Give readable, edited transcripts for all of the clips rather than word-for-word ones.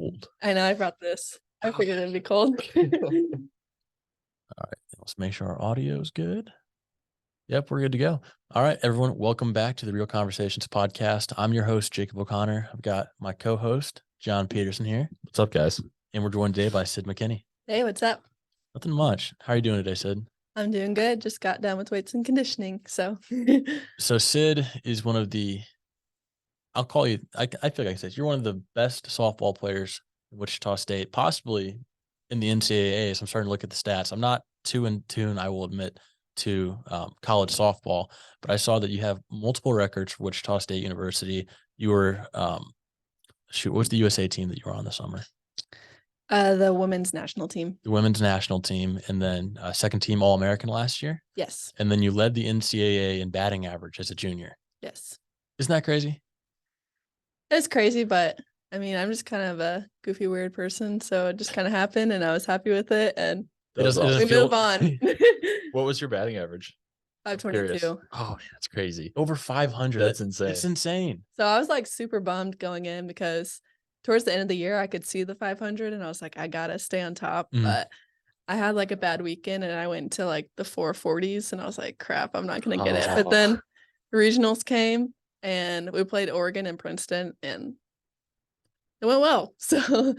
cold. I know I brought this. I figured it'd be cold. All right. Let's make sure our audio is good. Yep, we're good to go. All right, everyone. Welcome back to the Real Conversations podcast. I'm your host, Jacob O'Connor. I've got my co-host, John Peterson here. What's up, guys? And we're joined today by Sid McKinney. Hey, what's up? Nothing much. How are you doing today, Sid? I'm doing good. Just got done with weights and conditioning. So Sid is one of the, I'll call you, I feel like I said, you're one of the best softball players in Wichita State, possibly in the NCAA. So I'm starting to look at the stats. I'm not too in tune, I will admit, to college softball, but I saw that you have multiple records for Wichita State University. You were, what's the USA team that you were on this summer? The women's national team. The women's national team, and then second team All-American last year. Yes. And then you led the NCAA in batting average as a junior. Yes. Isn't that crazy? It's crazy, but I mean, I'm just kind of a goofy, weird person. So it just kind of happened and I was happy with it. And It doesn't we feel- move on. What was your batting average? 522. Oh, that's crazy. Over 500. That's insane. It's insane. So I was like super bummed going in because towards the end of the year, I could see the 500 and I was like, I got to stay on top. Mhm. But I had like a bad weekend and I went to like the 440s and I was like, crap, I'm not going to get it. But then the regionals came and we played Oregon and Princeton and it went well. So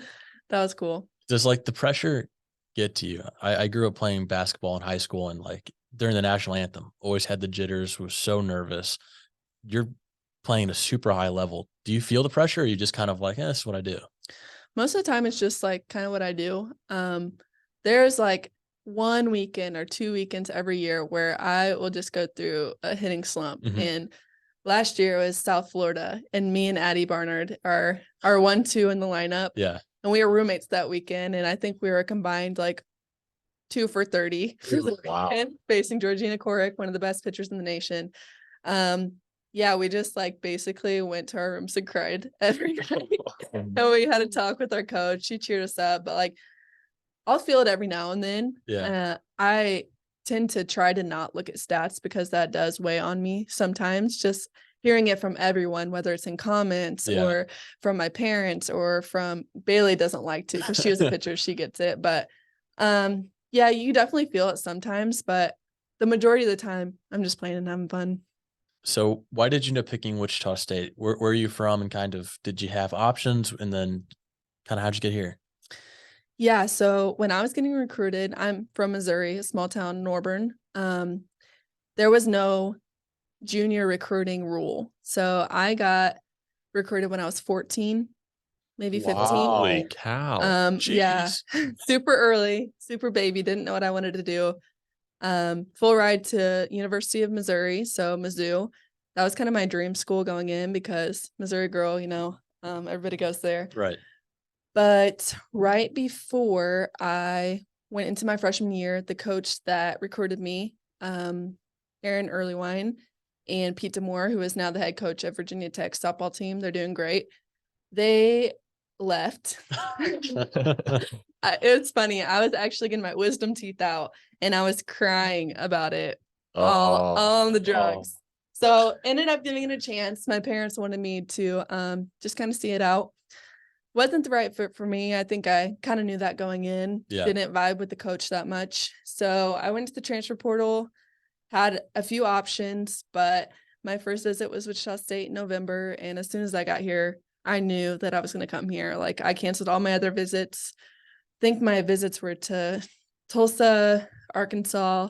that was cool. Does like the pressure get to you? I grew up playing basketball in high school, and like during the national anthem, always had the jitters, was so nervous. You're playing a super high level. Do you feel the pressure, or are you just kind of like, this is what I do? Most of the time, it's just like kind of what I do. There's like one weekend or 2 weekends every year where I will just go through a hitting slump. Mhm. And last year was South Florida, and me and Addie Barnard are 1-2 in the lineup. Yeah. And we were roommates that weekend, and I think we were combined like 2 for 30 for the Wow. weekend, facing Georgina Korick, one of the best pitchers in the nation. Yeah, we just like basically went to our rooms and cried every night. And we had a talk with our coach. She cheered us up, but like I'll feel it every now and then. Yeah. I tend to try to not look at stats because that does weigh on me sometimes. Just hearing it from everyone, whether it's in comments or from my parents or from Bailey doesn't like to because she was a pitcher, she gets it. But yeah, you definitely feel it sometimes, but the majority of the time I'm just playing and having fun. So why did you end up picking Wichita State? Where are you from, and kind of did you have options, and then kind of how'd you get here? Yeah, so when I was getting recruited, I'm from Missouri, a small town in Auburn. There was no junior recruiting rule. So I got recruited when I was 14, maybe 15. Holy cow. Yeah, super early, super baby, didn't know what I wanted to do. Full ride to University of Missouri, so Mizzou. That was kind of my dream school going in because Missouri girl, everybody goes there. Right. But right before I went into my freshman year, the coach that recruited me, Aaron Earlywine and Pete Demore, who is now the head coach of Virginia Tech softball team, they're doing great. They left. It's funny. I was actually getting my wisdom teeth out and I was crying about it all on the drugs. So ended up giving it a chance. My parents wanted me to just kind of see it out. Wasn't the right fit for me. I think I kind of knew that going in. Yeah. Didn't vibe with the coach that much. So I went to the transfer portal, had a few options, but my first visit was Wichita State in November. And as soon as I got here, I knew that I was going to come here. Like I canceled all my other visits. I think my visits were to Tulsa, Arkansas,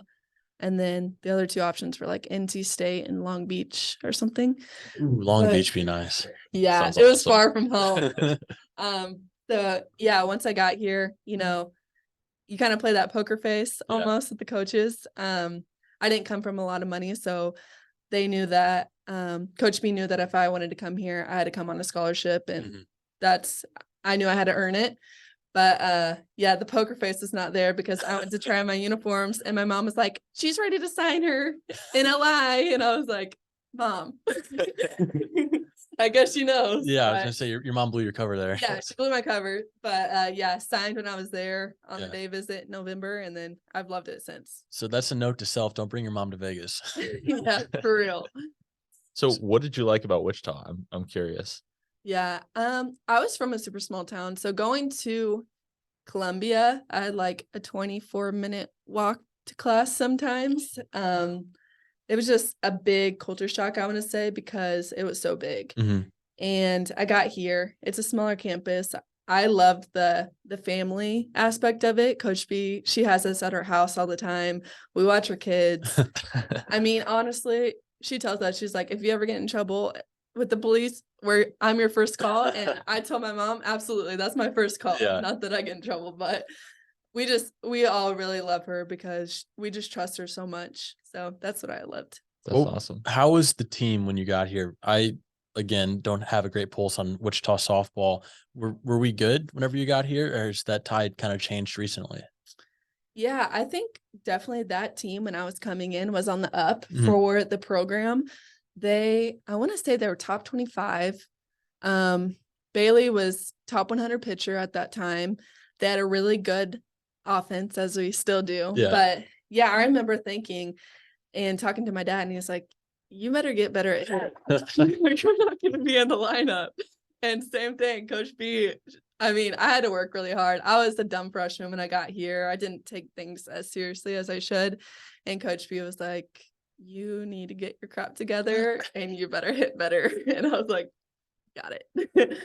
and then the other 2 options were like NC State and Long Beach or something. Ooh, Long Beach be nice. Yeah, Sounds it was awesome. far from home. So yeah, once I got here, you kind of play that poker face almost with the coaches. I didn't come from a lot of money, so they knew that Coach B knew that if I wanted to come here, I had to come on a scholarship, and I knew I had to earn it. But yeah, the poker face was not there because I went to try on my uniforms and my mom was like, she's ready to sign her in LI. And I was like, Mom, I guess she knows. Yeah, I was but gonna say your mom blew your cover there. yeah, she blew my cover. But yeah, signed when I was there on the day visit in November, and then I've loved it since. So that's a note to self: don't bring your mom to Vegas. Yeah, for real. So what did you like about Wichita? I'm curious. Yeah. I was from a super small town, so going to Columbia, I had like a 24-minute walk to class sometimes. It was just a big culture shock, I want to say, because it was so big. Mm-hmm. And I got here. It's a smaller campus. I loved the family aspect of it. Coach B, she has us at her house all the time. We watch her kids. I mean, honestly, she tells us, she's like, if you ever get in trouble with the police, I'm your first call. And I told my mom, absolutely, that's my first call. Yeah. Not that I get in trouble, but we all really love her because we just trust her so much. So that's what I loved. That's Well, awesome. How was the team when you got here? I, again, don't have a great pulse on Wichita softball. Were we good whenever you got here, or has that tide kind of changed recently? Yeah, I think definitely that team when I was coming in was on the up Mhm. for the program. I want to say they were top 25. Bailey was top 100 pitcher at that time. They had a really good offense, as we still do. Yeah. But yeah, I remember thinking and talking to my dad, and he's like, you better get better at hitting. You're not going to be in the lineup. And same thing, Coach B. I mean, I had to work really hard. I was a dumb freshman when I got here. I didn't take things as seriously as I should. And Coach B was like, you need to get your crap together and you better hit better. And I was like, got it.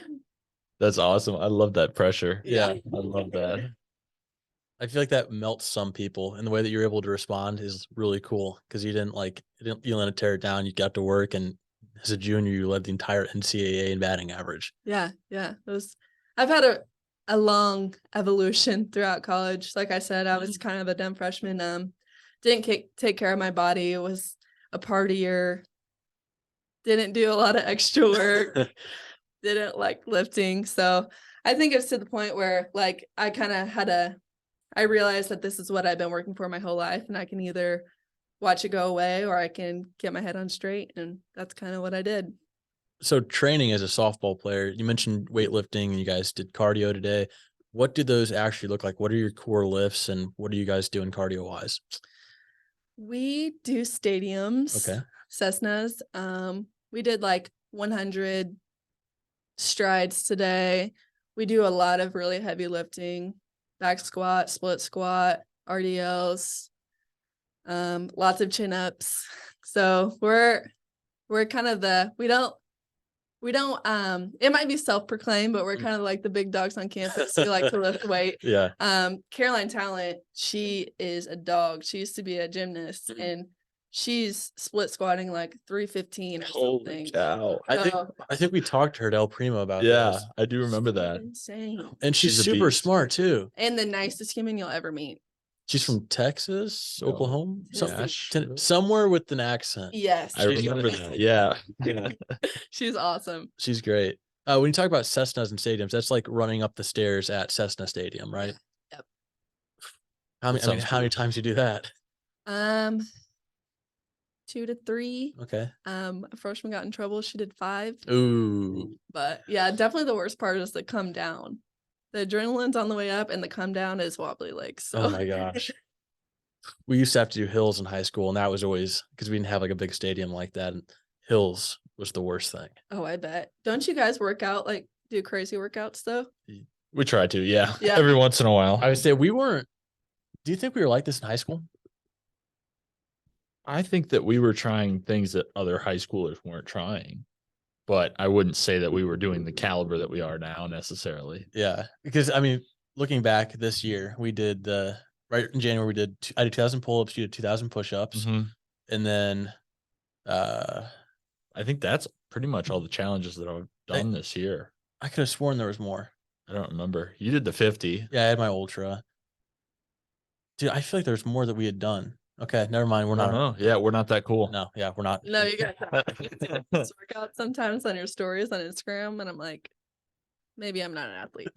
That's awesome. I love that pressure. Yeah. I love that. I feel like that melts some people, and the way that you're able to respond is really cool because you didn't let it tear it down. You got to work, and as a junior, you led the entire NCAA in batting average. Yeah. I've had a long evolution throughout college. Like I said, I was kind of a dumb freshman. Didn't take care of my body. It was a partier. Didn't do a lot of extra work. Didn't like lifting. So I think it's to the point where like I kind of I realized that this is what I've been working for my whole life, and I can either watch it go away or I can get my head on straight. And that's kind of what I did. So training as a softball player, you mentioned weightlifting and you guys did cardio today. What do those actually look like? What are your core lifts and what are you guys doing cardio wise? We do stadiums, Okay. Cessnas. We did like 100 strides today. We do a lot of really heavy lifting, back squat, split squat, RDLs, lots of chin ups. So we're kind of we don't it might be self-proclaimed, but we're kind of like the big dogs on campus. We like to lift weight. Yeah. Caroline Talent, she is a dog. She used to be a gymnast and she's split squatting like 315 or something. Holy cow. I think we talked to her at El Primo about Yeah, this. I do remember She's that. insane. And she's She's a super beast. smart too. And the nicest human you'll ever meet. She's from Texas, No. Oklahoma, Tennessee. somewhere with an accent. Yes. I remember that. Yeah. She's awesome. She's great. When you talk about Cessnas and stadiums, that's like running up the stairs at Cessna Stadium, right? Yep. How That many sounds how many cool. times you do that? 2 to 3. Okay. A freshman got in trouble. She did 5. Ooh. But yeah, definitely the worst part is the come down. The adrenaline's on the way up and the come down is wobbly legs. So. Oh my gosh. We used to have to do hills in high school, and that was always because we didn't have like a big stadium like that. And hills was the worst thing. Oh, I bet. Don't you guys work out, like do crazy workouts though? We try to, yeah. Yeah. Every once in a while. I would say we weren't. Do you think we were like this in high school? I think that we were trying things that other high schoolers weren't trying, but I wouldn't say that we were doing the caliber that we are now necessarily. Yeah, because I mean, looking back this year, we did right in January. I did 2,000 pull-ups. You did 2,000 push-ups, and then I think that's pretty much all the challenges that I've done this year. I could have sworn there was more. I don't remember. You did the 50. Yeah, I had my ultra. Dude, I feel like there's more that we had done. Okay, never mind. We're not. No, yeah, we're not that cool. No, yeah, we're not. No, you guys work out sometimes on your stories on Instagram, and I'm like, maybe I'm not an athlete.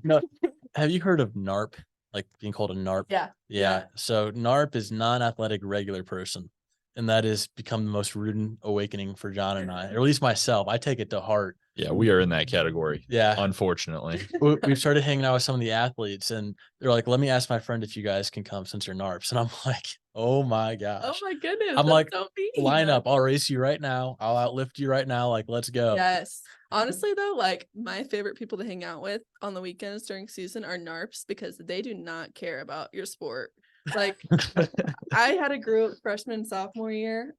No, have you heard of NARP? Like being called a NARP? Yeah. Yeah. So NARP is non-athletic regular person. And that has become the most rude awakening for John and I, or at least myself. I take it to heart. Yeah, we are in that category. Yeah. Unfortunately. We've started hanging out with some of the athletes and they're like, let me ask my friend if you guys can come since you're NARPs. And I'm like, oh my gosh. Oh my goodness. I'm that's like, so mean. line up. I'll race you right now. I'll outlift you right now. Like, let's go. Yes. Honestly though, like my favorite people to hang out with on the weekends during season are NARPs because they do not care about your sport. Like I had a group freshman and sophomore year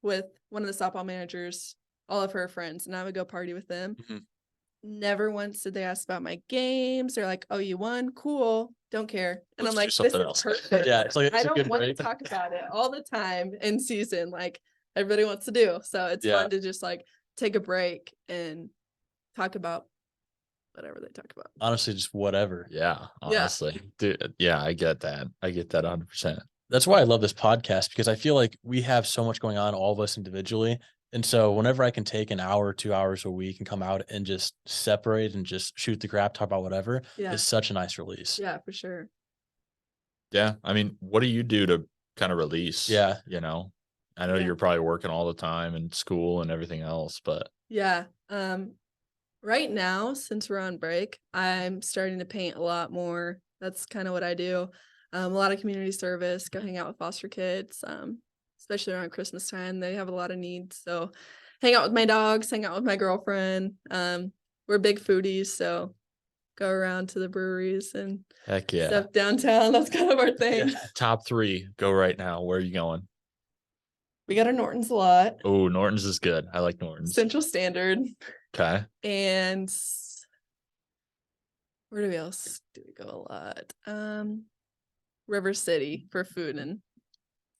with one of the softball managers, all of her friends, and I would go party with them. Mhm. Never once did they ask about my games. They're like, "Oh, you won? Cool. Don't care." And Let's I'm do like, "This something is else." perfect." Yeah, it's like I it's a don't good want break. to talk about it all the time in season, like everybody wants to do. So it's Yeah. fun to just like take a break and talk about whatever they talk about. Honestly, just whatever. Yeah, Yeah. honestly. Dude, yeah, I get that. I get that 100%. That's why I love this podcast, because I feel like we have so much going on, all of us individually. And so whenever I can take an hour, 2 hours a week and come out and just separate and just shoot the crap, talk about whatever, Yeah. it's such a nice release. Yeah, for sure. Yeah, I mean, what do you do to kind of release? Yeah. You know, I know Yeah. you're probably working all the time and school and everything else, but Yeah. Right now, since we're on break, I'm starting to paint a lot more. That's kind of what I do. A lot of community service, go hang out with foster kids, especially around Christmas time. They have a lot of needs. So hang out with my dogs, hang out with my girlfriend. We're big foodies, so go around to the breweries and heck yeah. stuff downtown. That's kind of our thing. Yeah. Top 3, go right now. Where are you going? We got a Norton's a lot, Oh, Norton's is good. I like Norton's. Central Standard, Okay. and where else do we go a lot? River City for food, and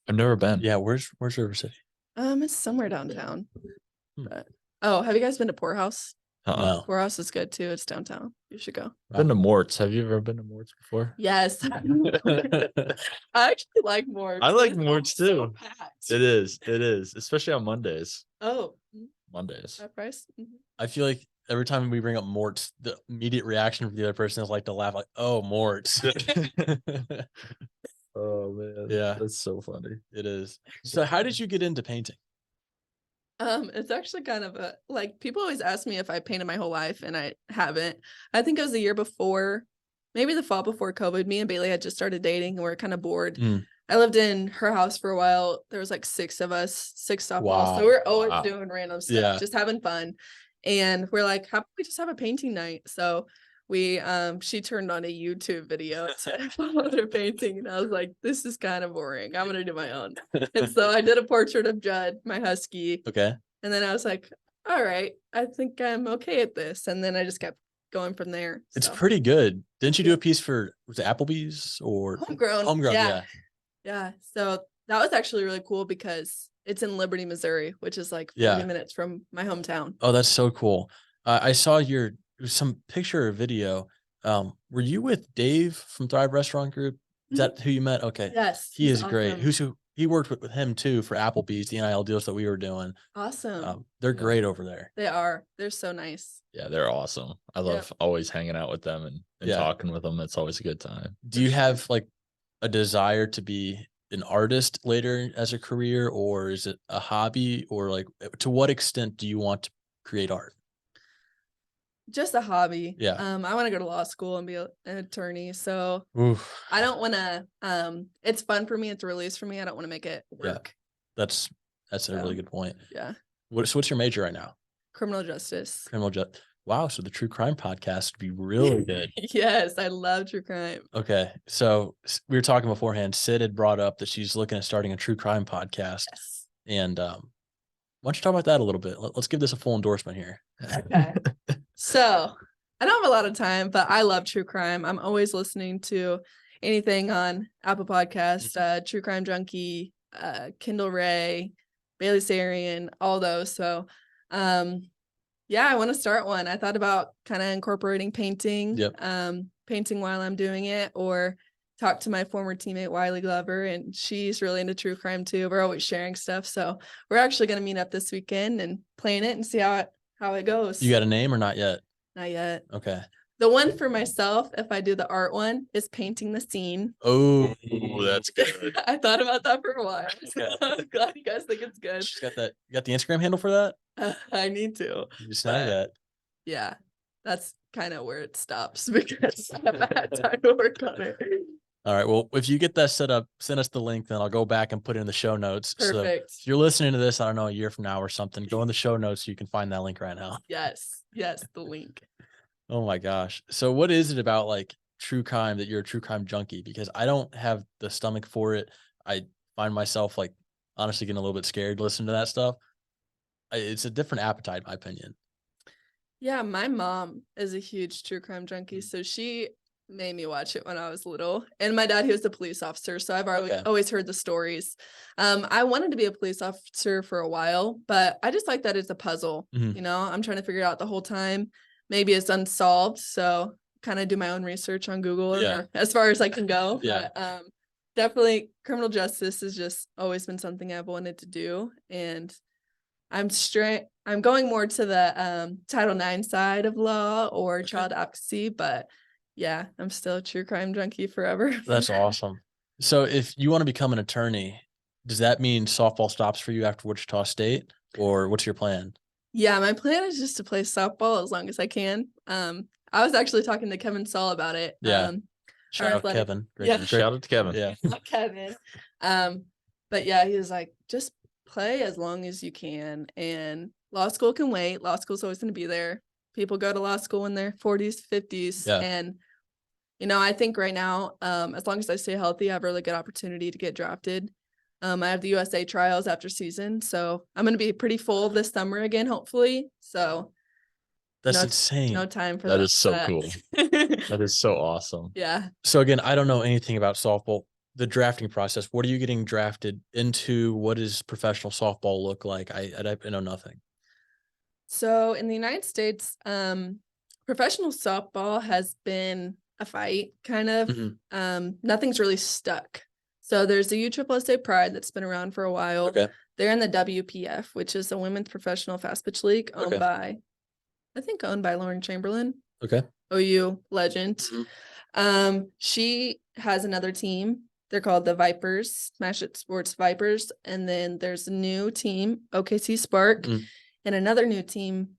I've never been. Yeah, where's River City? it's somewhere downtown. Hmm. But have you guys been to Poorhouse? Uh-uh. No. Poorhouse is good too. It's downtown. You should go. Been to Mort's. Have you ever been to Mort's before? Yes. I actually like more. I like Mort's too. Packed. It is, especially on Mondays. Oh, Mondays. that price. Mhm. I feel like every time we bring up Mort's, the immediate reaction from the other person is like to laugh, like, "Oh, Mort's." Oh man. Yeah. That's so funny. It is. So how did you get into painting? It's actually kind of like people always ask me if I painted my whole life, and I haven't. I think it was the year before, maybe the fall before COVID. Me and Bailey had just started dating, and we were kind of bored. Mm. I lived in her house for a while. There was like 6 of us, 6 softballs. Wow. So we we're always Wow. doing random stuff, Yeah. just having fun. And we're like, how about we just have a painting night? So we she turned on a YouTube video to follow their painting, and I was like, this is kind of boring. I'm gonna do my own. And so I did a portrait of Judd, my husky. Okay. And then I was like, all right, I think I'm okay at this. And then I just kept going from there. It's So. pretty good. Didn't you do a piece for, was it Applebee's or Homegrown. Homegrown? Yeah. Yeah. So that was actually really cool because it's in Liberty, Missouri, which is like 40 Yeah. minutes from my hometown. Oh, that's so cool. I saw some picture or video. Were you with Dave from Thrive Restaurant Group? Is that who you met? Okay. Yes. He he's is great. awesome. He worked with him too for Applebee's, the NIL deals that we were doing. Awesome. They're Yeah. great over there. They are. They're so nice. Yeah, they're awesome. I love always hanging out with them and Yeah. talking with them. It's always a good time. Do you have like a desire to be an artist later as a career, or is it a hobby, or like to what extent do you want to create art? Just a hobby. Yeah. I want to go to law school and be an attorney. So Oof. I don't want to, it's fun for me. It's a release for me. I don't want to make it Yeah. work. That's a really good point. Yeah. What's your major right now? Criminal justice. Criminal justice. Wow. So the true crime podcast would be really good. Yes. I love true crime. Okay. So we were talking beforehand. Sid had brought up that she's looking at starting a true crime podcast. Yes. And why don't you talk about that a little bit? Let's give this a full endorsement here. Okay. So I don't have a lot of time, but I love true crime. I'm always listening to anything on Apple Podcast, True Crime Junkie, Kindle Ray, Bailey Sarian, all those. So yeah, I want to start one. I thought about kind of incorporating painting, painting while I'm doing it, or talk to my former teammate Wiley Glover, and she's really into true crime too. We're always sharing stuff. So we're actually going to meet up this weekend and plan it and see how it goes. You got a name or not yet? Not yet. Okay. The one for myself, if I do the art one, is painting the scene. Oh, that's good. I thought about that for a while. Yeah. I'm glad you guys think it's good. She's got that. You got the Instagram handle for that? I need to. You just know that. Yeah, that's kind of where it stops because I haven't had time to work on it. All right. Well, if you get that set up, send us the link, then I'll go back and put it in the show notes. So Perfect. if you're listening to this, I don't know, a year from now or something, go in the show notes. You can find that link right now. Yes. Yes. The link. Oh my gosh. So what is it about like true crime that you're a true crime junkie? Because I don't have the stomach for it. I find myself like honestly getting a little bit scared listening to that stuff. It's a different appetite, in my opinion. Yeah, my mom is a huge true crime junkie, so she made me watch it when I was little. And my dad, he was a police officer, so I've Okay. always heard the stories. I wanted to be a police officer for a while, but I just like that it's a puzzle. Mhm. You know, I'm trying to figure it out the whole time. Maybe it's unsolved, so kind of do my own research on Google Yeah. or as far as I can go. Yeah. But definitely criminal justice has just always been something I've wanted to do. And I'm going more to the Title IX side of law or child advocacy, but yeah, I'm still a true crime junkie forever. That's awesome. So if you want to become an attorney, does that mean softball stops for you after Wichita State, or what's your plan? Yeah, my plan is just to play softball as long as I can. I was actually talking to Kevin Saul about it. Yeah. Shout out athletic- Kevin. Yeah. Shout out to Kevin. Yeah. Kevin. But yeah, he was like, just play as long as you can. And law school can wait. Law school's always going to be there. People go to law school in their 40s, 50s. Yeah. And, you know, I think right now, as long as I stay healthy, I have a really good opportunity to get drafted. I have the USA trials after season. So I'm going to be pretty full this summer again, hopefully. So That's no- insane. no time for That is so that. cool. That is so awesome. Yeah. So again, I don't know anything about softball. The drafting process. What are you getting drafted into? What does professional softball look like? I know nothing. So in the United States, professional softball has been a fight, kind of. Mhm. Nothing's really stuck. So there's the USSSA Pride that's been around for a while. Okay. They're in the WPF, which is the Women's Professional Fast Pitch League, owned by Lauren Chamberlain, Okay. OU legend. Mhm. She has another team. They're called the Vipers, Smash It Sports Vipers. And then there's a new team, OKC Spark, Mhm. and another new team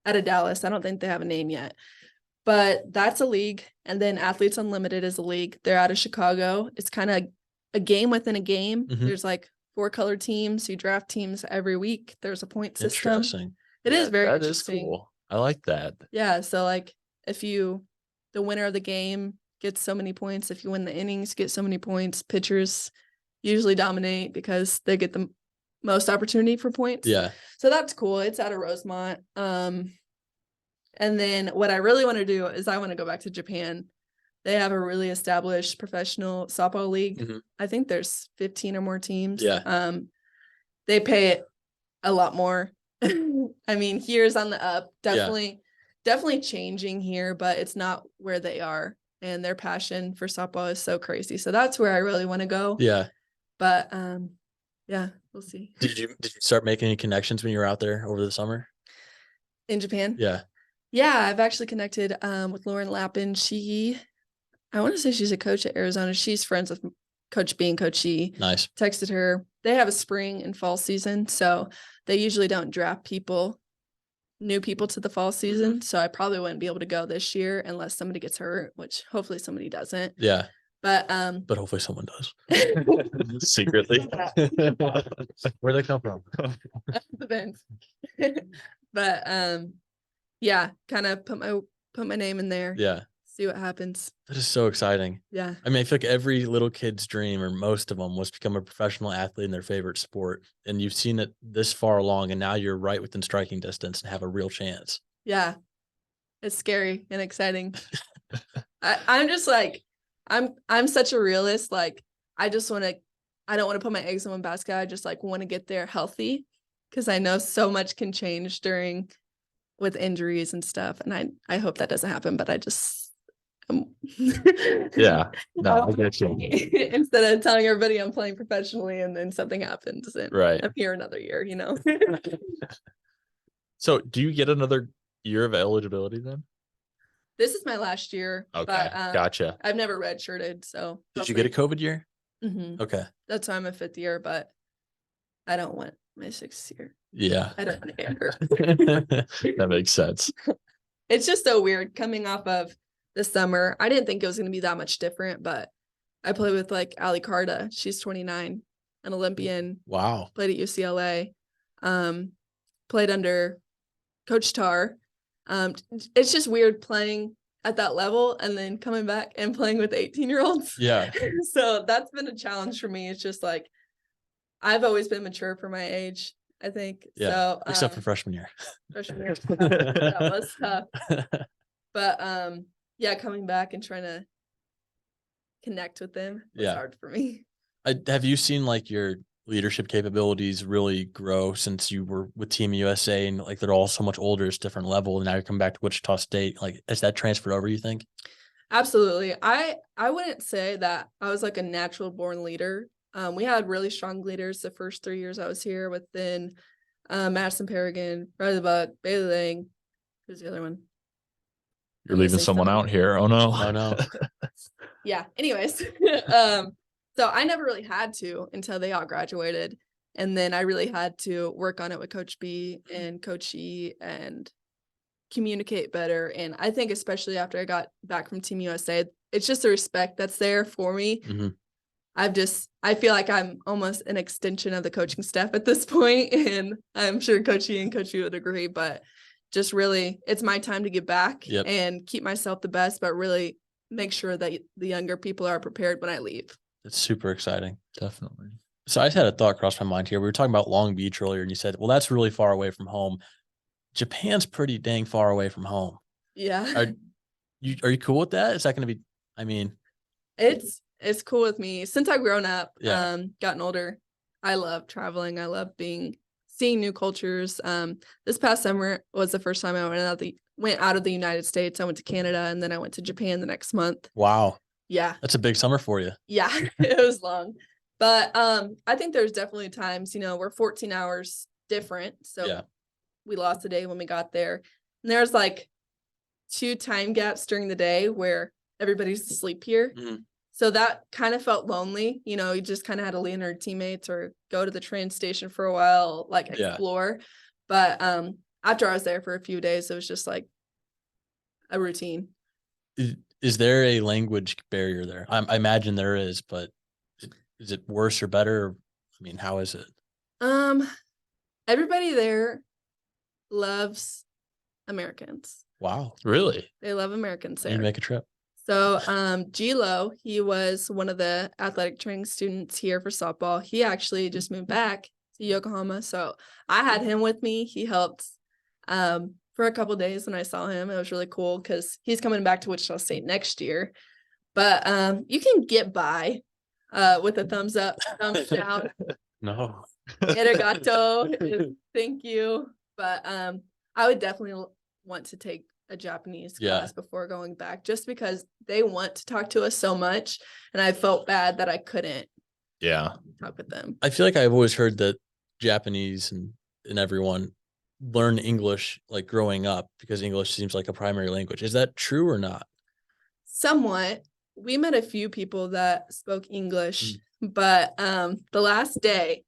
out of Dallas. I don't think they have a name yet, but that's a league. And then Athletes Unlimited is a league. They're out of Chicago. It's kind of a game within a game. Mhm. There's like 4 colored teams. You draft teams every week. There's a point system. Interesting. It is very That is interesting. cool. I like that. Yeah. So like if the winner of the game gets so many points, if you win the innings, get so many points, pitchers usually dominate because they get the most opportunity for points. Yeah. So that's cool. It's out of Rosemont. And then what I really want to do is I want to go back to Japan. They have a really established professional softball league. Mhm. I think there's 15 or more teams. Yeah. They pay it a lot more. I mean, here's on the up. Definitely changing here, but it's not where they are. And their passion for softball is so crazy. So that's where I really want to go. Yeah. But yeah, we'll see. Did you start making any connections when you were out there over the summer? In Japan? Yeah. Yeah, I've actually connected with Lauren Lappin. I want to say she's a coach at Arizona. She's friends with Coach B and Coach E. Nice. Texted her. They have a spring and fall season, so they usually don't draft new people to the fall season. So I probably wouldn't be able to go this year unless somebody gets hurt, which hopefully somebody doesn't. Yeah. But hopefully someone does. Secretly. Where'd they come from? Depends. But yeah, kind of put my name in there. Yeah. See what happens. That is so exciting. Yeah. I mean, I feel like every little kid's dream, or most of them, was to become a professional athlete in their favorite sport. And you've seen it this far along, and now you're right within striking distance and have a real chance. Yeah. It's scary and exciting. I'm just like, I'm such a realist. Like, I don't want to put my eggs in one basket. I just like want to get there healthy, because I know so much can change with injuries and stuff. And I hope that doesn't happen, but Yeah. No, I get you. Instead of telling everybody I'm playing professionally and then something happens and Right. I'm here another year, So do you get another year of eligibility then? This is my last year. Okay. But, Gotcha. I've never redshirted. So Did you get a COVID year? Mm-hmm. Okay. That's why I'm a 5th year, but I don't want my 6th year. Yeah. I don't want to get hurt. That makes sense. It's just so weird coming off of the summer. I didn't think it was going to be that much different, but I play with like Ali Carta. She's 29, an Olympian, Wow. played at UCLA, played under Coach Tar. It's just weird playing at that level and then coming back and playing with 18-year-olds. Yeah. So that's been a challenge for me. It's just like, I've always been mature for my age, I think. Yeah. So Except for freshman year. freshman year, that was tough. But yeah, coming back and trying to connect with them was hard for me. Have you seen like your leadership capabilities really grow since you were with Team USA and like they're all so much older, it's different level, and now you're coming back to Wichita State? Like, has that transferred over, you think? Absolutely. I wouldn't say that I was like a natural born leader. We had really strong leaders the first 3 years I was here, within Madison Paragon, Riley Buck, Bailey Lang. Who's the other one? You're leaving someone out here. Oh no. Oh no. Yeah. Anyways, so I never really had to until they all graduated. And then I really had to work on it with Coach B and Coach E and communicate better. And I think especially after I got back from Team USA, it's just the respect that's there for me. Mm-hmm. I feel like I'm almost an extension of the coaching staff at this point, and I'm sure Coach E and Coach U would agree, but just really, it's my time to give back and keep myself the best, but really make sure that the younger people are prepared when I leave. It's super exciting. Definitely. So I just had a thought cross my mind here. We were talking about Long Beach earlier, and you said, well, that's really far away from home. Japan's pretty dang far away from home. Yeah. Are you cool with that? Is that going to be, I mean, it's cool with me. Since I've grown up, gotten older, I love traveling. I love seeing new cultures. This past summer was the first time I went out of the United States. I went to Canada, and then I went to Japan the next month. Wow. Yeah. That's a big summer for you. Yeah, it was long. But I think there's definitely times, we're 14 hours different. So we lost a day when we got there. And there's like 2 time gaps during the day where everybody's asleep here. Mm-hmm. So that kind of felt lonely. You just kind of had to lean on your teammates or go to the train station for a while, like explore. But after I was there for a few days, it was just like a routine. Is there a language barrier there? I imagine there is, but is it worse or better? I mean, how is it? Everybody there loves Americans. Wow. Really? They love Americans there. You make a trip. So Gilo, he was one of the athletic training students here for softball. He actually just moved back to Yokohama. So I had him with me. He helped for a couple of days when I saw him. It was really cool because he's coming back to Wichita State next year. But you can get by with a thumbs up, thumbs down. No. Arigato. Thank you. But I would definitely want to take a Japanese class before going back, just because they want to talk to us so much, and I felt bad that I couldn't talk with them. I feel like I've always heard that Japanese and everyone learn English like growing up because English seems like a primary language. Is that true or not? Somewhat. We met a few people that spoke English, but the last day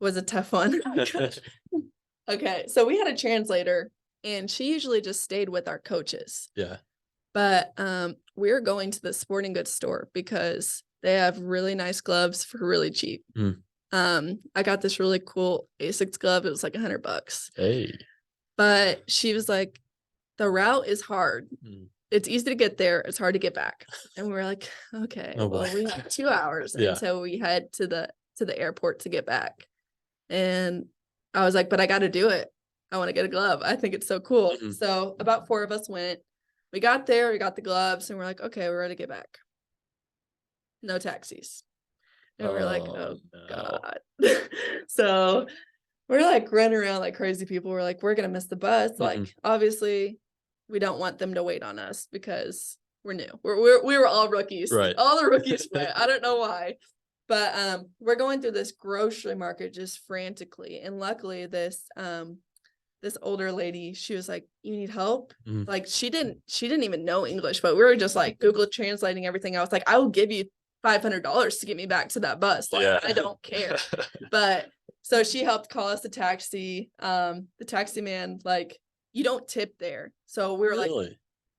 was a tough one. Okay, so we had a translator, and she usually just stayed with our coaches. Yeah. But we were going to the sporting goods store because they have really nice gloves for really cheap. I got this really cool Asics glove. It was like $100. Hey. But she was like, the route is hard. It's easy to get there. It's hard to get back. And we were like, okay, we have 2 hours. And so we head to the airport to get back. And I was like, but I got to do it. I want to get a glove. I think it's so cool. So about 4 of us went. We got there, we got the gloves, and we're like, okay, we're ready to get back. No taxis. And we're like, oh God. So we're like running around like crazy people. We're like, we're going to miss the bus. Like, obviously, we don't want them to wait on us because we're new. We were all rookies. Right. All the rookies went. I don't know why. But we're going through this grocery market just frantically. And luckily, this older lady, she was like, you need help? Like she didn't even know English, but we were just like Google translating everything. I was like, I will give you $500 to get me back to that bus. Like, I don't care. But so she helped call us a taxi. The taxi man, like, you don't tip there. So we were like,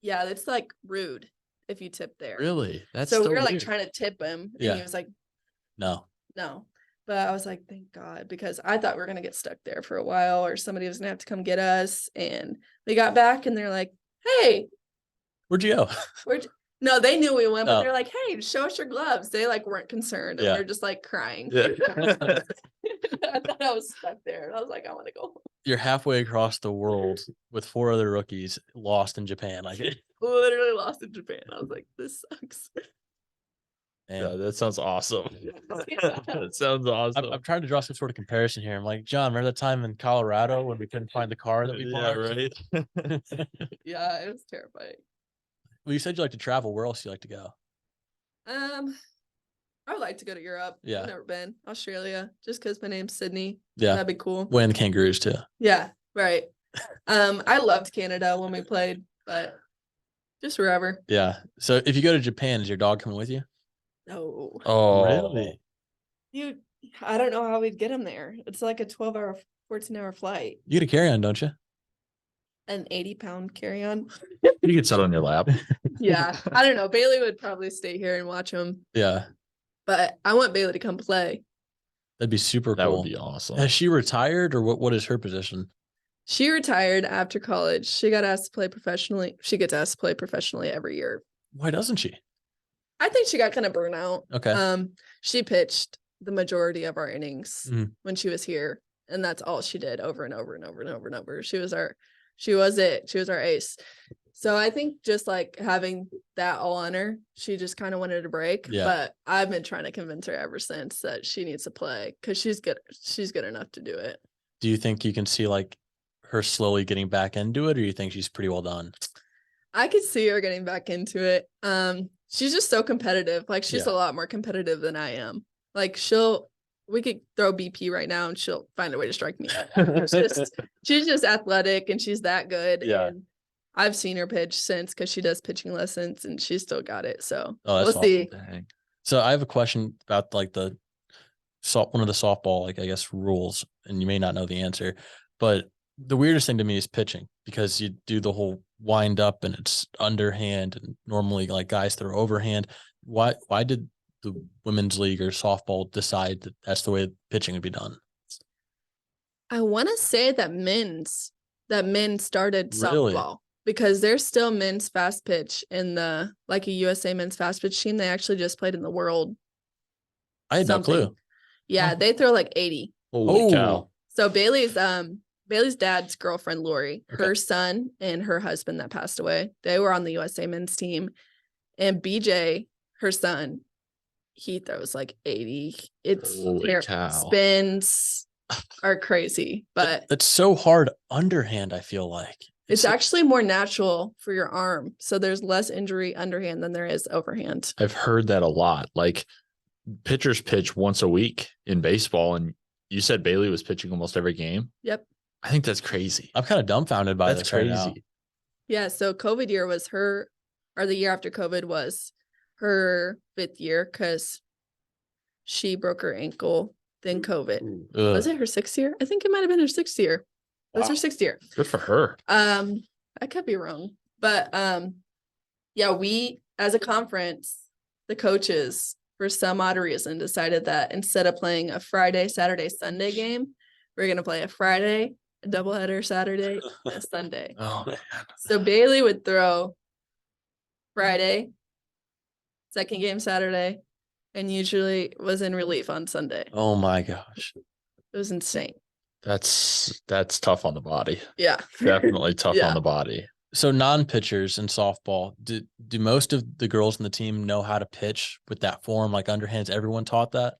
yeah, it's like rude. if you tip there. Really? That's so we were like weird. trying to tip him, and Yeah. he was like, No. no. But I was like, thank God, because I thought we were gonna get stuck there for a while, or somebody was gonna have to come get us. And we got back, and they're like, "Hey, Where'd you go? where'd you-" No, they knew we went, but Oh. they're like, "Hey, show us your gloves." They like weren't concerned, and Yeah. we were just like crying. Yeah. I thought I was stuck there. I was like, I want to go home. You're halfway across the world with 4 other rookies lost in Japan. Like, Literally lost in Japan. I was like, this sucks. Yeah, and that sounds awesome. Yeah. That sounds awesome. I'm trying to draw some sort of comparison here. I'm like, John, remember that time in Colorado when we couldn't find the car that we Yeah, bought? right. Yeah, it was terrifying. Well, you said you like to travel. Where else do you like to go? I would like to go to Europe. Yeah. I've never been. Australia, just because my name's Sydney. Yeah. That'd be cool. Way in the Kangaroos too. Yeah, right. I loved Canada when we played, but just wherever. Yeah. So if you go to Japan, is your dog coming with you? No. Oh, Really? I don't know how we'd get him there. It's like a 12-hour, 14-hour flight. You get a carry on, don't you? An 80-pound carry-on. You can sit on your lap. Yeah. I don't know. Bailey would probably stay here and watch him, Yeah. but I want Bailey to come play. That'd be super That cool. would be awesome. Has she retired or what is her position? She retired after college. She got asked to play professionally. She gets asked to play professionally every year. Why doesn't she? I think she got kind of burnt out. Okay. She pitched the majority of our innings Mhm. when she was here, and that's all she did over and over and over and over and over. She was our ace. So I think just like having that all on her, she just kind of wanted a break. Yeah. But I've been trying to convince her ever since that she needs to play because she's good. She's good enough to do it. Do you think you can see like her slowly getting back into it, or you think she's pretty well done? I could see her getting back into it. She's just so competitive. Like she's Yeah. a lot more competitive than I am. Like we could throw BP right now and she'll find a way to strike me out. She's just athletic and she's that good. Yeah. And I've seen her pitch since because she does pitching lessons and she's still got it. So Oh, we'll that's see. Dang. So I have a question about like one of the softball, like I guess rules, and you may not know the answer, but the weirdest thing to me is pitching because you do the whole wind up and it's underhand and normally like guys throw overhand. Why did the women's league or softball decide that that's the way pitching would be done? I want to say that men started Really? softball because there's still men's fast pitch in a USA men's fast pitch team. They actually just played in the world. I had something. no clue. Yeah, Oh. they throw like 80. Holy cow. So Bailey's dad's girlfriend, Lori, Okay. her son and her husband that passed away, they were on the USA men's team. And BJ, her son, he throws like 80. It's Holy cow. spins are crazy, but That's so hard underhand, I feel like. it's actually more natural for your arm. So there's less injury underhand than there is overhand. I've heard that a lot. Like pitchers pitch once a week in baseball, and you said Bailey was pitching almost every game. Yep. I think that's crazy. I'm kind of dumbfounded by That's this right now. crazy. Yeah. So COVID year was the year after COVID was her 5th year because she broke her ankle, then COVID. Ugh. Was it her 6th year? I think it might have been her 6th year. It was her Wow. 6th year. Good for her. I could be wrong, but yeah, we as a conference, the coaches for some odd reason decided that instead of playing a Friday, Saturday, Sunday game, we're gonna play a Friday, a doubleheader Saturday, and a Sunday. Oh man. So Bailey would throw Friday, second game Saturday, and usually was in relief on Sunday. Oh my gosh. It was insane. That's tough on the body. Yeah. Definitely tough Yeah. on the body. So non-pitchers in softball, do most of the girls in the team know how to pitch with that form, like underhands? Everyone taught that?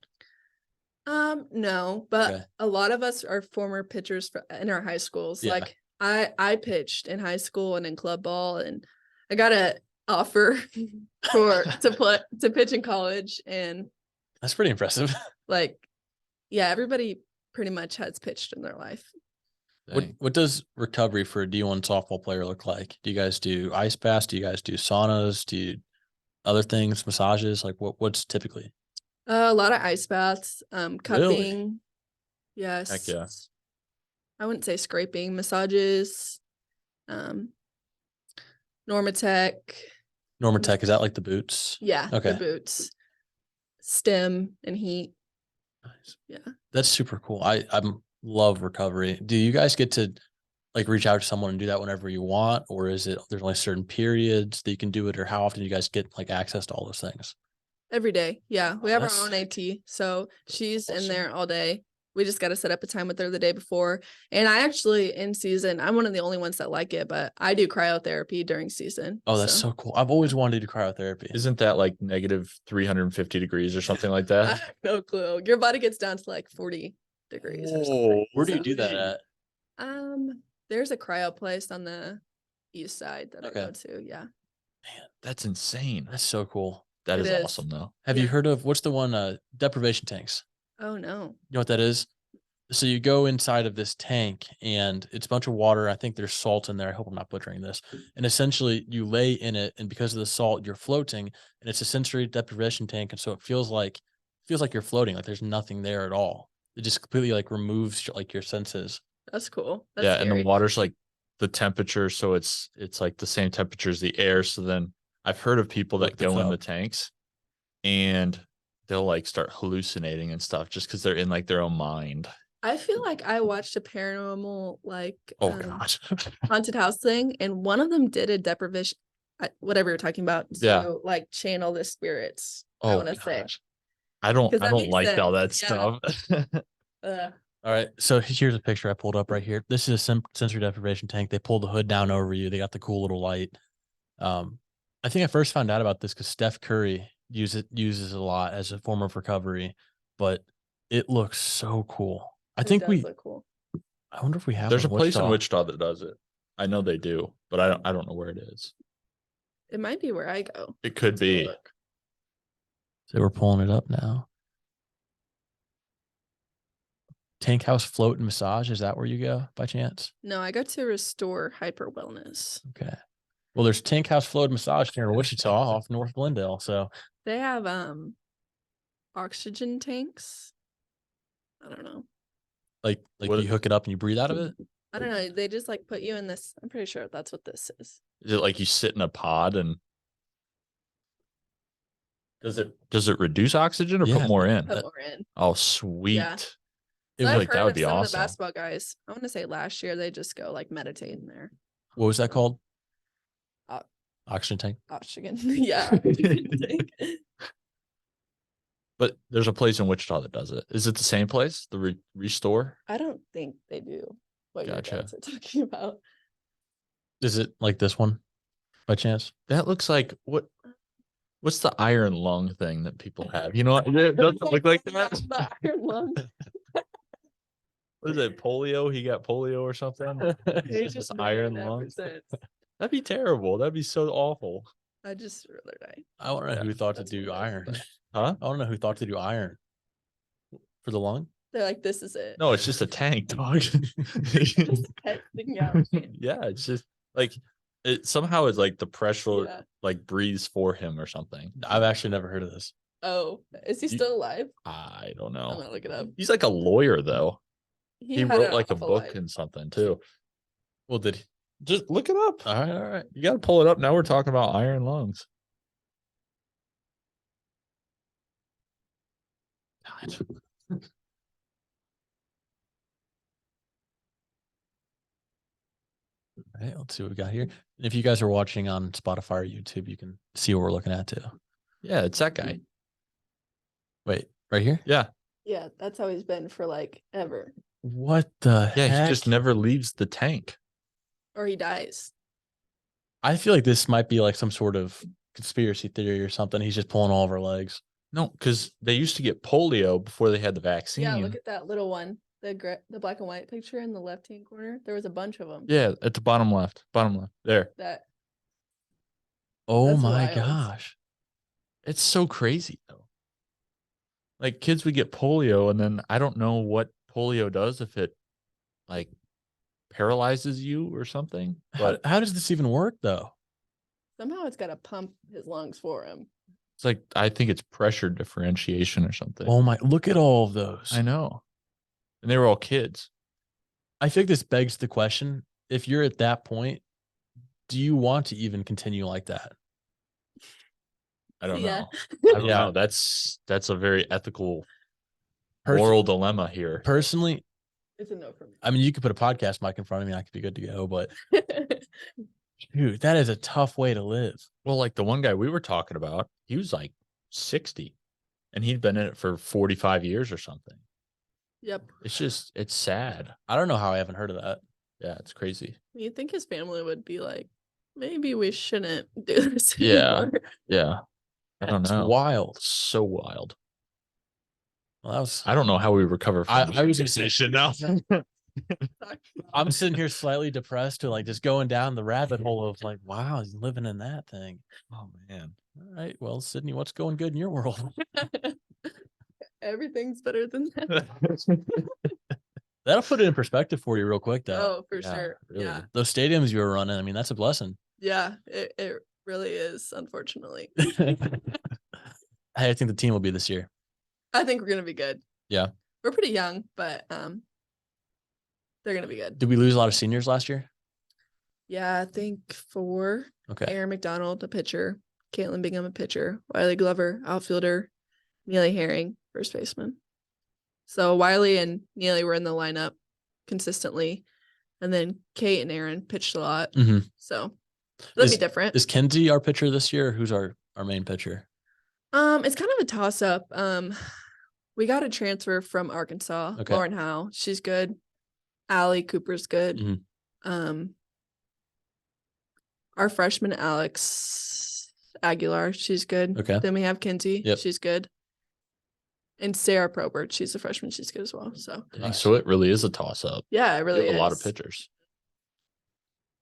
No, but Okay. a lot of us are former pitchers in our high schools. Yeah. Like I pitched in high school and in club ball, and I got an offer to pitch in college, and That's pretty impressive. like, yeah, everybody pretty much has pitched in their life. Dang. What does recovery for a D1 softball player look like? Do you guys do ice baths? Do you guys do saunas? Do you other things, massages? Like what's typically? A lot of ice baths, cupping. Yes. Heck yeah. I wouldn't say scraping, massages, Normatec. Norma Tech, is that like the boots? Yeah, Okay. the boots, stem and heat. Nice. Yeah. That's super cool. I'm love recovery. Do you guys get to like reach out to someone and do that whenever you want, or is it there's only certain periods that you can do it, or how often do you guys get like access to all those things? Every day. Yeah. We have our That's own AT. So she's in awesome. there all day. We just got to set up a time with her the day before. And I actually, in season, I'm one of the only ones that like it, but I do cryotherapy during season. Oh, that's so cool. I've always wanted to do cryotherapy. Isn't that like negative 350 degrees or something like I that? have no clue. Your body gets down to like 40 degrees or something. Where do you So, do that at? there's a cryo place on the east side that Okay. I go to. Yeah. Man, That's insane. that's so cool. That It is is. awesome though. Have you Yeah. heard of what's the one deprivation tanks? Oh no. You know what that is? So you go inside of this tank and it's a bunch of water. I think there's salt in there. I hope I'm not butchering this. And essentially you lay in it, and because of the salt, you're floating, and it's a sensory deprivation tank. And so it feels like you're floating, like there's nothing there at all. It just completely like removes like your senses. That's cool. That's Yeah, and scary. the water's like the temperature, so it's like the same temperature as the air. So then I've heard of people Like that the go in tub. the tanks and they'll like start hallucinating and stuff just because they're in like their own mind. I feel like I watched a paranormal like Oh gosh. haunted house thing, and one of them did a deprivation, whatever you're talking about. Yeah. To like channel the spirits. I Oh want to say. gosh. I don't 'Cause that makes like all that sense, yeah. stuff. All right. So here's a picture I pulled up right here. This is a sensory deprivation tank. They pulled the hood down over you. They got the cool little light. I think I first found out about this because Steph Curry uses it a lot as a form of recovery, but it looks so cool. I It think does look cool. I wonder if we have There's a one in place in Wichita. Wichita that does it. I know they do, but I don't know where it is. It might be where I go. It could Let's go be. look. So we're pulling it up now. Tank House Float and Massage. Is that where you go by chance? No, I go to Restore Hyper Wellness. Okay. Well, there's Tank House Float and Massage here in Wichita off North Glendale. So They have oxygen tanks. I don't know. like What- you hook it up and you breathe out of it. I don't know. They just like put you in this. I'm pretty sure that's what this is. Is it like you sit in a pod and does it reduce oxygen or Yeah. put more in? Put more in. Oh, sweet. Yeah. It So was I've like, that heard would of be some of awesome. the basketball guys. I want to say last year they just go like meditate in there. What was that called? Uh, Oxygen tank. Oxygen. Yeah. oxygen tank. But there's a place in Wichita that does it. Is it the same place? The Restore? I don't think they do what Gotcha. you guys are talking about. Is it like this one by chance? That looks like what's the iron lung thing that people have? You know what? It doesn't look like that. The iron lung. What is it? Polio? He got polio or something? They It's just just iron made it ever lungs. since. That'd be terrible. That'd be so awful. I just rather die. I want to know Yeah, who thought to that's do what it is, iron. but- Huh? I want to know who thought to do iron for the lung. They're like, this is it. No, it's just a tank, dog. Just testing out. Yeah, it's just like it somehow is like the pressure Yeah. like breathes for him or something. I've actually never heard of this. Oh, is he You- still alive? I don't I'm know. gonna look it up. He's like a lawyer though. He had wrote an like a awful book life. and something too. Well, did he? Just look it up. All right. You got to pull it up. Now we're talking about iron lungs. All right, let's see what we got here. If you guys are watching on Spotify or YouTube, you can see what we're looking at too. Yeah, it's that guy. Wait, right here? Yeah. Yeah, that's how he's been for like ever. What the Yeah, heck? he just never leaves the tank. Or he dies. I feel like this might be like some sort of conspiracy theory or something. He's just pulling all of our legs. No, because they used to get polio before they had the vaccine. Yeah, look at that little one. The black and white picture in the left hand corner. There was a bunch of them. Yeah, at the bottom left. Bottom left. There. That Oh That's my wild. gosh. It's so crazy though. Like kids would get polio and then I don't know what polio does if it like paralyzes you or something. But How does this even work though? somehow it's got to pump his lungs for him. it's like I think it's pressure differentiation or something. Oh my, look at all of those. I know. And they were all kids. I think this begs the question, if you're at that point, do you want to even continue like that? I don't Yeah. know. I don't Yeah. know. That's a very ethical, Person- moral dilemma here. Personally, It's a no for me. I mean, you could put a podcast mic in front of me. I could be good to go. But dude, that is a tough way to live. Well, like the one guy we were talking about, he was like 60 and he'd been in it for 45 years or something. Yep. It's sad. I don't know how I haven't heard of that. Yeah, it's crazy. You'd think his family would be like, maybe we shouldn't do this Yeah. anymore. Yeah. I don't It's know. wild. So wild. Well, that was. I don't know how we recover from I was gonna say shit now. I'm sitting here slightly depressed to like just going down the rabbit hole of like, wow, he's living in that thing. Oh man. All right. Well, Sydney, what's going good in your world? Everything's better than that. That'll put it in perspective for you real quick, though. Oh, for Yeah, sure. really. Yeah. Those stadiums you were running, I mean, that's a blessing. Yeah. It really is, unfortunately. Hey, I think the team will be this year. I think we're gonna be good. Yeah. We're pretty young, but they're gonna be good. Did we lose a lot of seniors last year? Yeah, I think 4. Okay. Aaron McDonald, a pitcher. Caitlin Bingham, a pitcher. Wiley Glover, outfielder. Neely Herring, first baseman. So Wiley and Neely were in the lineup consistently. And then Kate and Aaron pitched a lot. Mm-hmm. So that'll be Is- different. Is Kenzie our pitcher this year? Or who's our main pitcher? It's kind of a toss up. We got a transfer from Arkansas, Okay. Lauren Howe. She's good. Allie Cooper's good. Mhm. Our freshman Alex Aguilar, she's good. Okay. Then we have Kinsey, Yep. she's good. And Sarah Probert, she's a freshman, she's good as well. So Dang, so it really is a toss up. yeah, it really is A lot of pitchers.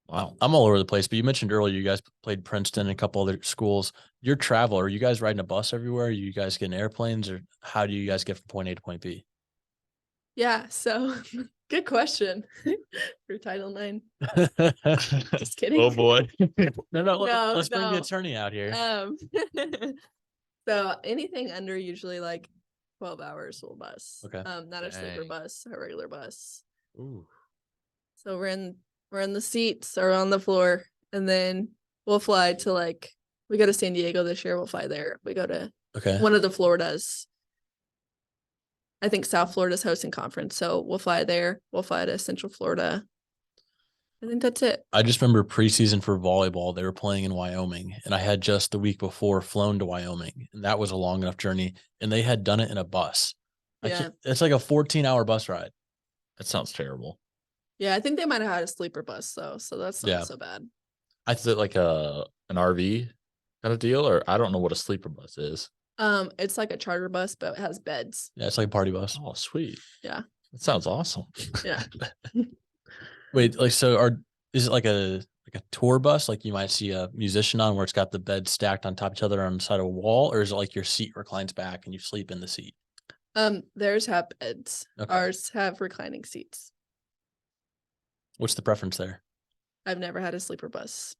Wow. I'm all over the place, but you mentioned earlier you guys played Princeton and a couple other schools. You're travel. Are you guys riding a bus everywhere? Are you guys getting airplanes, or how do you guys get from point A to point B? Yeah, so good question for Title IX. Just kidding. Oh boy. No, No, let's bring the no. attorney out here. So anything under usually like 12 hours will bus. Okay. Not a sleeper Dang. bus, a regular bus. Ooh. So we're in the seats or on the floor, and then we'll fly to we go to San Diego this year. We'll fly there. We go to Okay. one of the Floridas. I think South Florida's hosting conference, so we'll fly there. We'll fly to Central Florida. I think that's it. I just remember preseason for volleyball, they were playing in Wyoming, and I had just the week before flown to Wyoming, and that was a long enough journey, and they had done it in a bus. Yeah. It's like a 14-hour bus ride. That sounds terrible. Yeah, I think they might have had a sleeper bus though, so that's not Yeah. so bad. Is it like an RV kind of deal, or I don't know what a sleeper bus is. It's like a charter bus, but it has beds. Yeah, it's like a party bus. Oh, sweet. Yeah. That sounds awesome. Yeah. Wait, is it like a tour bus, like you might see a musician on, where it's got the beds stacked on top of each other on the side of a wall, or is it like your seat reclines back and you sleep in the seat? Theirs have beds. Okay. Ours have reclining seats. What's the preference there? I've never had a sleeper bus.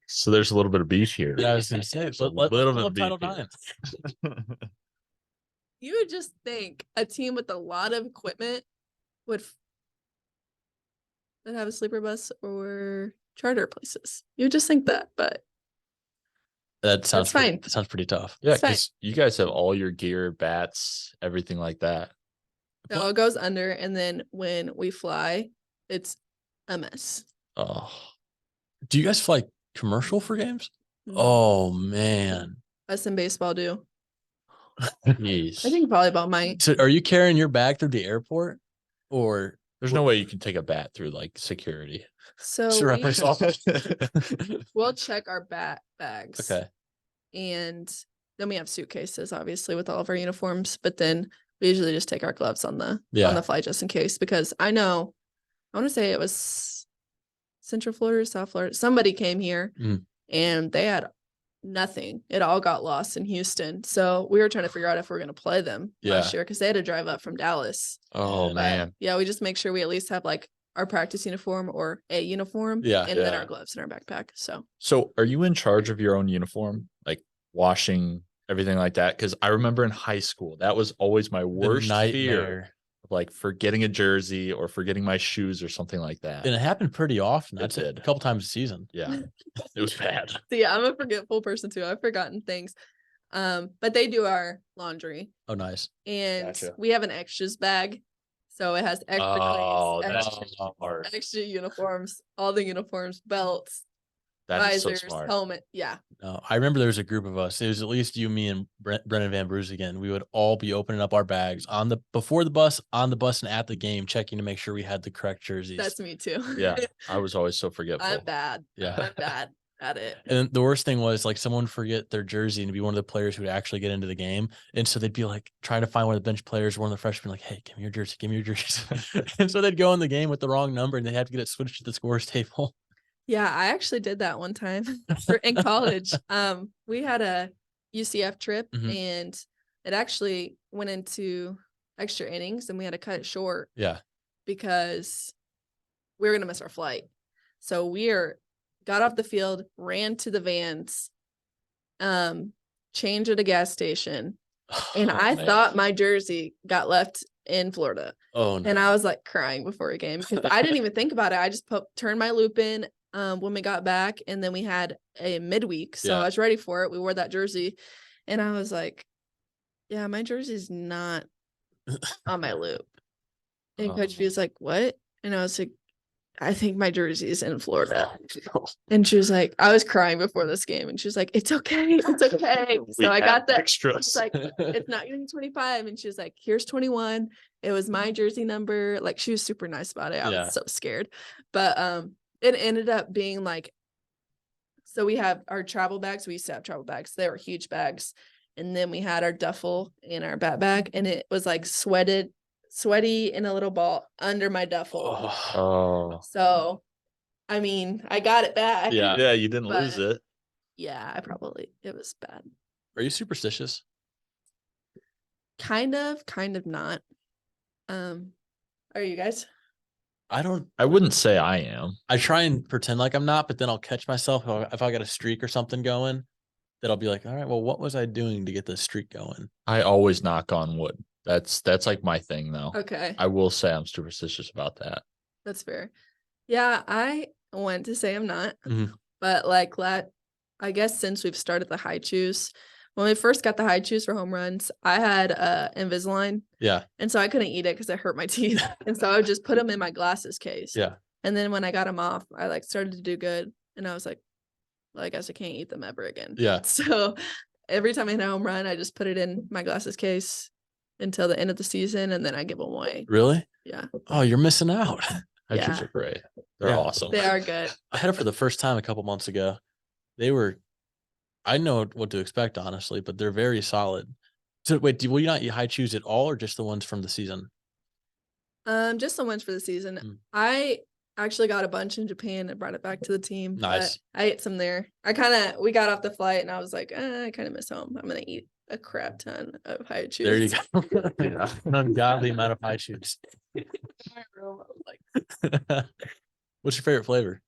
So there's a little bit of beef here. Yeah, I was gonna say, There's a let's little pull bit up of Title beef IX. here. You would just think a team with a lot of equipment would have a sleeper bus or charter places. You would just think that, but That sounds fine. That sounds pretty tough. Yeah, It's fine. because you guys have all your gear, bats, everything like that. no, it goes under, and then when we fly, it's a mess. Oh, Do you guys fly commercial for games? Mm. Oh man. Us in baseball do. jeez. I think volleyball might. So are you carrying your bag through the airport, or There's no way you can take a bat through like security. So Sure, we- I we'll check our bags. okay? And then we have suitcases, obviously, with all of our uniforms. But then we usually just take our gloves on the fly just in case, because I want to say it was Central Florida, South Florida. Somebody came here and they had nothing. It all got lost in Houston. So we were trying to figure out if we were going to play them last year, because they had to drive up from Dallas. Oh But, man. Yeah, we just make sure we at least have like our practice uniform or a uniform. Yeah, and then yeah. our gloves in our backpack. So are you in charge of your own uniform? Like washing everything like that? Because I remember in high school, that was always my The worst fear. nightmare. like forgetting a jersey or forgetting my shoes or something like that. And it happened pretty often. It I'd say a did. couple times a season. Yeah, it was bad. So yeah, I'm a forgetful person too. I've forgotten things. But they do our laundry, Oh, nice. and Gotcha. we have an extras bag. So it has extra Oh, cleats, that's extra, so smart. extra uniforms, all the uniforms, belts, That is so visors, smart. helmet. Yeah. No, I remember there was a group of us. It was at least you, me, and Brennan Van Bruce again. We would all be opening up our bags before the bus, on the bus, and at the game, checking to make sure we had the correct jerseys. That's me too. Yeah, I was always so forgetful. I'm bad. Yeah. I'm bad at it. And then the worst thing was like someone would forget their jersey and be one of the players who would actually get into the game. And so they'd be like trying to find one of the bench players, one of the freshmen, like, hey, give me your jersey, give me your jersey. And so they'd go in the game with the wrong number and they had to get it switched to the scores table. Yeah, I actually did that one time in college. We had a UCF trip Mhm. and it actually went into extra innings and we had to cut it short Yeah. because we were gonna miss our flight. So got off the field, ran to the vans, changed at a gas station, and I man. thought my jersey got left in Florida. Oh no. And I was like crying before a game because I didn't even think about it. I just turned my loop in when we got back, and then we had a midweek. So Yeah. I was ready for it. We wore that jersey, and I was like, yeah, my jersey's not on my loop. And Coach V was like, what? And I was like, I think my jersey is in Florida. And she was like, I was crying before this game. And she was like, it's okay. It's okay. So I got that. extras. She's like, it's not gonna be 25. And she was like, here's 21. It was my jersey number. Like, she was super nice about it. I Yeah. was so scared. But it ended up being like, so we have our travel bags. We used to have travel bags. They were huge bags. And then we had our duffel in our bat bag. And it was like sweaty in a little ball under my duffel. Oh, So, I mean, I got it back. Yeah. yeah, you didn't But- lose it. Yeah, it was bad. Are you superstitious? Kind of not. Are you guys? I wouldn't say I am. I try and pretend like I'm not, but then I'll catch myself if I got a streak or something going, that I'll be like, all right, well, what was I doing to get this streak going? I always knock on wood. That's like my thing though. Okay, I will say I'm superstitious about that. that's fair. Yeah, I want to say I'm not, Mhm. but like I guess since we've started the high chews, when we first got the high chews for home runs, I had Invisalign, Yeah. and so I couldn't eat it because it hurt my teeth, and so I would just put them in my glasses case. Yeah. And then when I got them off, I like started to do good, and I was like, well, I guess I can't eat them ever again. Yeah. So every time I hit a home run, I just put it in my glasses case until the end of the season, and then I give them away. Really? Yeah, Oh, you're missing out. High Yeah. chews are great. They're Yeah. awesome. they are good. I had it for the first time a couple months ago. I know what to expect, honestly, but they're very solid. So wait, will you not eat high chews at all, or just the ones from the season? Just the ones for the season. Mm. I actually got a bunch in Japan and brought it back to the team. but Nice. I ate some there. We got off the flight and I was like, I kind of miss home. I'm gonna eat a crap ton of high chews. There you go. Yeah. An ungodly amount of high chews. In my room. I was like, What's your favorite flavor?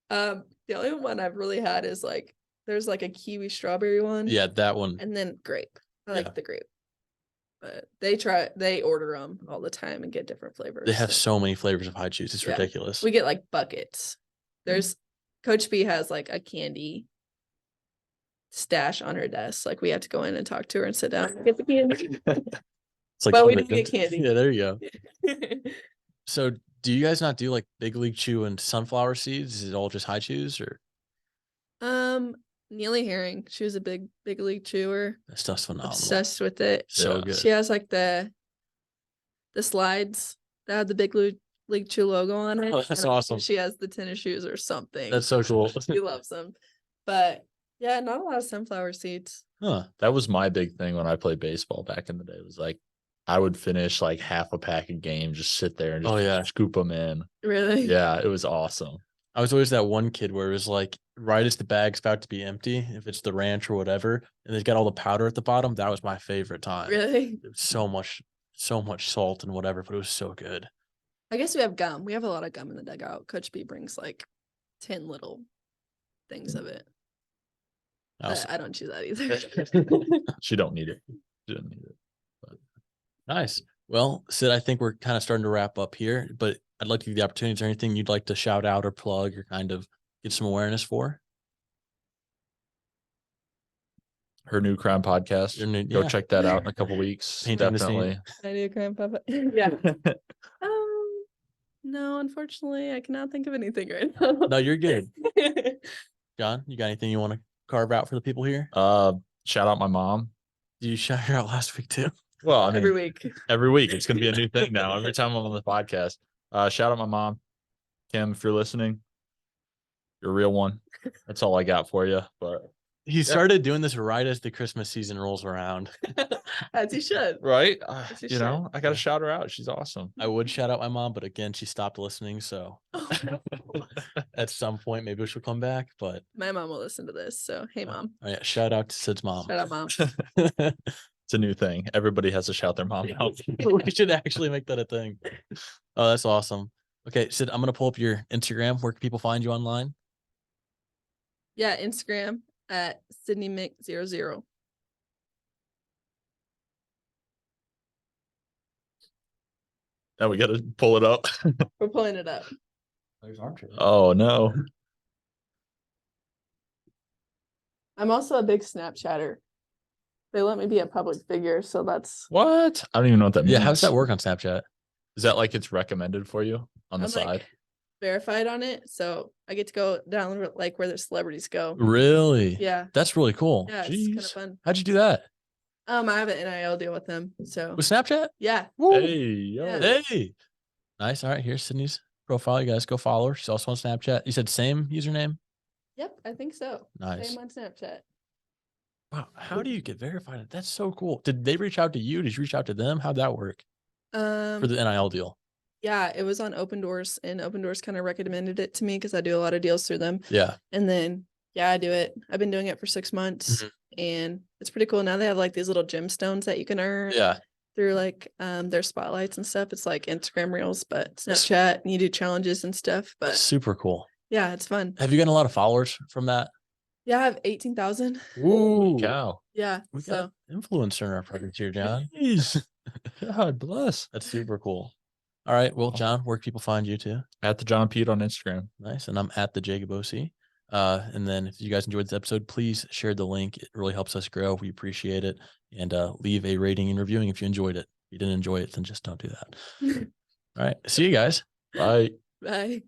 the only one I've really had is like there's like a kiwi strawberry one. Yeah, that one. And then grape. I like Yeah. the grape. But they order them all the time and get different flavors. They have so so many flavors of high chews. It's Yeah. ridiculous. we get like buckets. There's Coach B has like a candy stash on her desk. Like we have to go in and talk to her and sit down and get the candy. It's like but we do unlimited. get candy. Yeah, there you go. So do you guys not do like Big League Chew and sunflower seeds? Is it all just high chews, or Neely Herring, she was a big league chewer. that stuff's phenomenal? Obsessed with it. So Yeah. good. She has like the slides that have the big league chew logo on it. Oh, that's and I awesome. think she has the tennis shoes or something. That's so cool. She loves them. But yeah, not a lot of sunflower seeds. Huh. That was my big thing when I played baseball back in the day. It was like I would finish like half a pack a game, just sit there and just Oh, yeah. scoop them in. Really? Yeah, it was awesome. I was always that one kid where it was like right as the bag's about to be empty, if it's the ranch or whatever, and they've got all the powder at the bottom. That was my favorite time. Really? It was so much salt and whatever, but it was so good. I guess we have gum. We have a lot of gum in the dugout. Coach B brings like 10 little things of it. I also- I don't choose that either. She don't need it. She didn't need it. Nice. Well, Sid, I think we're kind of starting to wrap up here, but I'd like to give you the opportunity. Is there anything you'd like to shout out or plug or kind of get some awareness for? Her new crime podcast. Go Yeah. check that out in a couple weeks. Painting the scene. Definitely. I do grandpa. Yeah. No, unfortunately, I cannot think of anything right now. No, you're good. John, you got anything you want to carve out for the people here? Shout out my mom. You shout her out last week too. Well, I mean, Every week. every week it's going to be a new thing now. Every time I'm on the podcast, shout out my mom, Kim. If you're listening, you're a real one. That's all I got for you. But He started doing this right as the Christmas season rolls around. As you should. right, you you know, should. I got to shout her out. She's awesome. I would shout out my mom, but again, she stopped listening. So Oh, no. at some point, maybe she'll come back. But My mom will listen to this. So, hey, mom. oh, yeah, shout out to Sid's mom. Shout out, mom. It's a new thing. Everybody has to shout their mom out. We should actually make that a thing. Oh, that's awesome. Okay, Sid, I'm gonna pull up your Instagram. Where can people find you online? Yeah, Instagram at SydneyMick00. Now we got to pull it up. We're pulling it up. There's Archer. Oh no. I'm also a big Snapchatter. They let me be a public figure, so that's What? I don't even know what that means. Yeah, how does that work on Snapchat? Is that like it's recommended for you on the I'm, side? like, verified on it. So I get to go down like where the celebrities go. Really? Yeah. That's really cool. Yeah, it's kind of Jeez. fun. How'd you do that? I have an NIL deal with them. So With Snapchat? yeah. Hey, yo. Yeah. Hey. Nice. All right. Here's Sydney's profile. You guys go follow her. She's also on Snapchat. You said same username? Yep, I think so. Nice. Same on Snapchat. Wow. How do you get verified? That's so cool. Did they reach out to you? Did you reach out to them? How'd that work for the NIL deal? Yeah, it was on Open Doors, and Open Doors kind of recommended it to me because I do a lot of deals through them. Yeah. And then, yeah, I do it. I've been doing it for 6 months, and it's pretty cool. Now they have like these little gemstones that you can earn Yeah. through like their spotlights and stuff. It's like Instagram Reels, but Snapchat, and you do challenges and stuff. But Super cool. yeah, it's fun. Have you gotten a lot of followers from that? Yeah, I have 18,000. Ooh. Cow. Yeah, We so got influencer in our project here, John. Jeez. God bless. That's super cool. All right. Well, John, where can people find you too? At the John Pete on Instagram. Nice. And I'm at the Jacob OC. And then if you guys enjoyed this episode, please share the link. It really helps us grow. We appreciate it. And leave a rating and reviewing if you enjoyed it. If you didn't enjoy it, then just don't do that. All right. See you guys. Bye. bye.